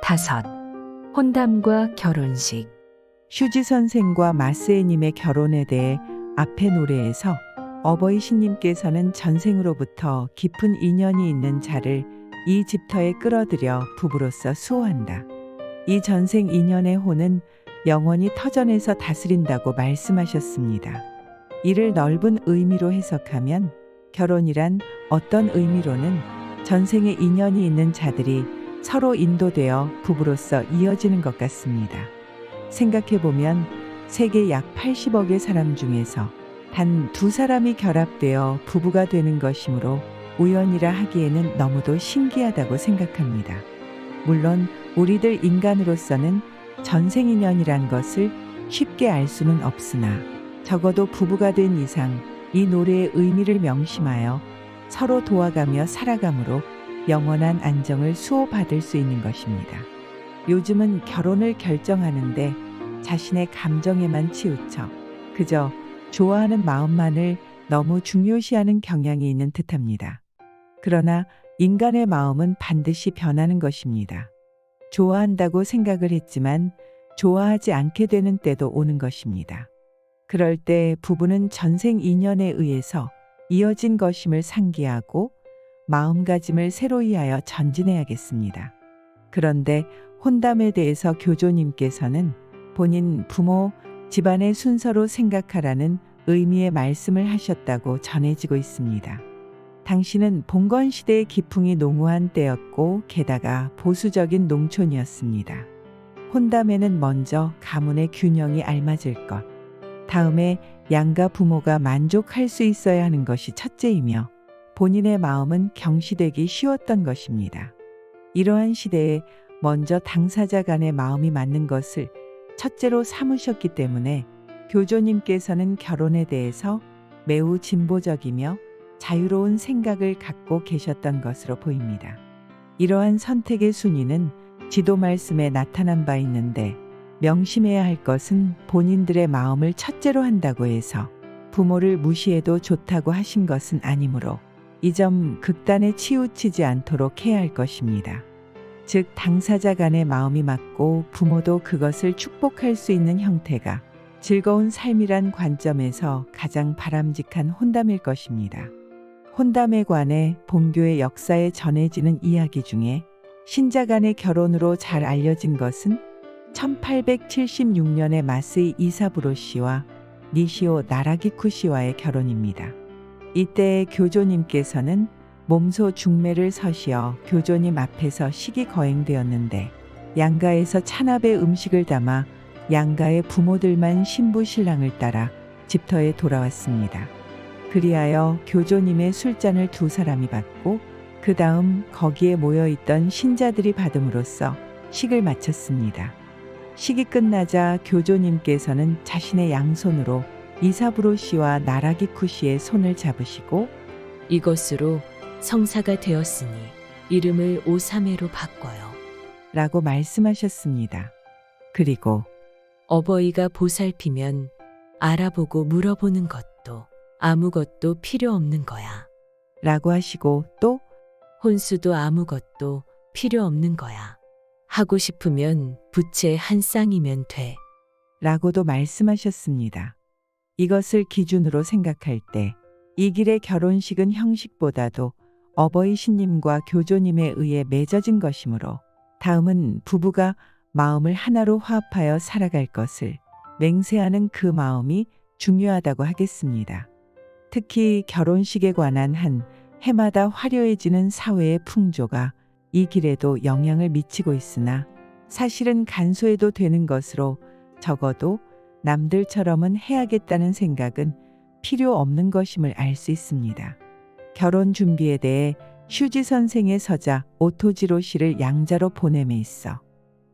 5. 혼담과 결혼식. 슈지 선생과 마스에님의 결혼에 대해 앞의 노래에서 어버이 신님께서는 전생으로부터 깊은 인연이 있는 자를 이 집터에 끌어들여 부부로서 수호한다. 이 전생 인연의 혼은 영원히 터전에서 다스린다고 말씀하셨습니다. 이를 넓은 의미로 해석하면 결혼이란 어떤 의미로는 전생에 인연이 있는 자들이 서로 인도되어 부부로서 이어지는 것 같습니다. 생각해보면 세계 약 80억의 사람 중에서 단 2사람이 결합되어 부부가 되는 것이므로 우연이라 하기에는 너무도 신기하다고 생각합니다. 물론 우리들 인간으로서는 전생인연이란 것을 쉽게 알 수는 없으나 적어도 부부가 된 이상 이 노래의 의미를 명심하여 서로 도와가며 살아감으로 영원한 안정을 수호받을 수 있는 것입니다. 요즘은 결혼을 결정하는데 자신의 감정에만 치우쳐 그저 좋아하는 마음만을 너무 중요시하는 경향이 있는 듯합니다. 그러나 인간의 마음은 반드시 변하는 것입니다. 좋아한다고 생각을 했지만 좋아하지 않게 되는 때도 오는 것입니다. 그럴 때 부부는 전생 인연에 의해서 이어진 것임을 상기하고 마음가짐을 새로이 하여 전진해야겠습니다. 그런데 혼담에 대해서 교조님께서는 본인 부모, 집안의 순서로 생각하라는 의미의 말씀을 하셨다고 전해지고 있습니다. 당시는 봉건시대의 기풍이 농후한 때였고 게다가 보수적인 농촌이었습니다. 혼담에는 먼저 가문의 균형이 알맞을 것, 다음에 양가 부모가 만족할 수 있어야 하는 것이 첫째이며 본인의 마음은 경시되기 쉬웠던 것입니다. 이러한 시대에 먼저 당사자 간의 마음이 맞는 것을 첫째로 삼으셨기 때문에 교조님께서는 결혼에 대해서 매우 진보적이며 자유로운 생각을 갖고 계셨던 것으로 보입니다. 이러한 선택의 순위는 지도 말씀에 나타난 바 있는데 명심해야 할 것은 본인들의 마음을 첫째로 한다고 해서 부모를 무시해도 좋다고 하신 것은 아니므로 이 점 극단에 치우치지 않도록 해야 할 것입니다. 즉 당사자 간의 마음이 맞고 부모도 그것을 축복할 수 있는 형태가 즐거운 삶이란 관점에서 가장 바람직한 혼담일 것입니다. 혼담에 관해 본교의 역사에 전해지는 이야기 중에 신자 간의 결혼으로 잘 알려진 것은 1876년에 마스이 이사부로 씨와 니시오 나라기쿠 씨와의 결혼입니다. 이때 교조님께서는 몸소 중매를 서시어 교조님 앞에서 식이 거행되었는데 양가에서 찬압의 음식을 담아 양가의 부모들만 신부 신랑을 따라 집터에 돌아왔습니다. 그리하여 교조님의 술잔을 2사람이 받고 그 다음 거기에 모여있던 신자들이 받음으로써 식을 마쳤습니다. 식이 끝나자 교조님께서는 자신의 양손으로 이사부로 씨와 나라기쿠 씨의 손을 잡으시고 이것으로 성사가 되었으니 이름을 오사메로 바꿔요 라고 말씀하셨습니다. 그리고 어버이가 보살피면 알아보고 물어보는 것도 아무것도 필요 없는 거야. 라고 하시고 또 혼수도 아무것도 필요 없는 거야. 하고 싶으면 부채 한 쌍이면 돼. 라고도 말씀하셨습니다. 이것을 기준으로 생각할 때 이 길의 결혼식은 형식보다도 어버이 신님과 교조님에 의해 맺어진 것이므로 다음은 부부가 마음을 하나로 화합하여 살아갈 것을 맹세하는 그 마음이 중요하다고 하겠습니다. 특히 결혼식에 관한 한 해마다 화려해지는 사회의 풍조가 이 길에도 영향을 미치고 있으나 사실은 간소해도 되는 것으로 적어도 남들처럼은 해야겠다는 생각은 필요 없는 것임을 알 수 있습니다. 결혼 준비에 대해 슈지 선생의 서자 오토지로 씨를 양자로 보냄에 있어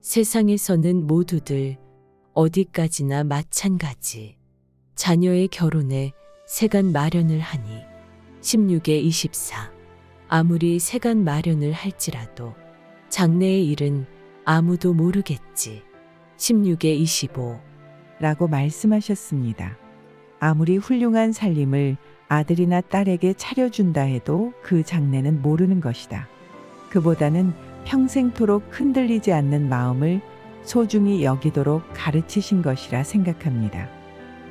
세상에서는 모두들 어디까지나 마찬가지. 자녀의 결혼에 세간 마련을 하니 16에 24. 아무리 세간 마련을 할지라도 장래의 일은 아무도 모르겠지. 16에 25. 라고 말씀하셨습니다. 아무리 훌륭한 살림을 아들이나 딸에게 차려준다 해도 그 장래는 모르는 것이다. 그보다는 평생토록 흔들리지 않는 마음을 소중히 여기도록 가르치신 것이라 생각합니다.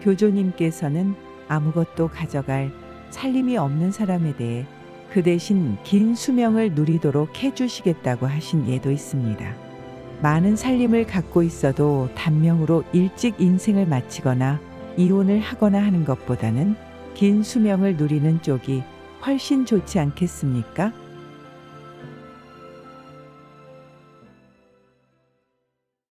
교조님께서는 아무것도 가져갈 살림이 없는 사람에 대해 그 대신 긴 수명을 누리도록 해주시겠다고 하신 예도 있습니다. 많은 살림을 갖고 있어도 단명으로 일찍 인생을 마치거나 이혼을 하거나 하는 것보다는 긴 수명을 누리는 쪽이 훨씬 좋지 않겠습니까?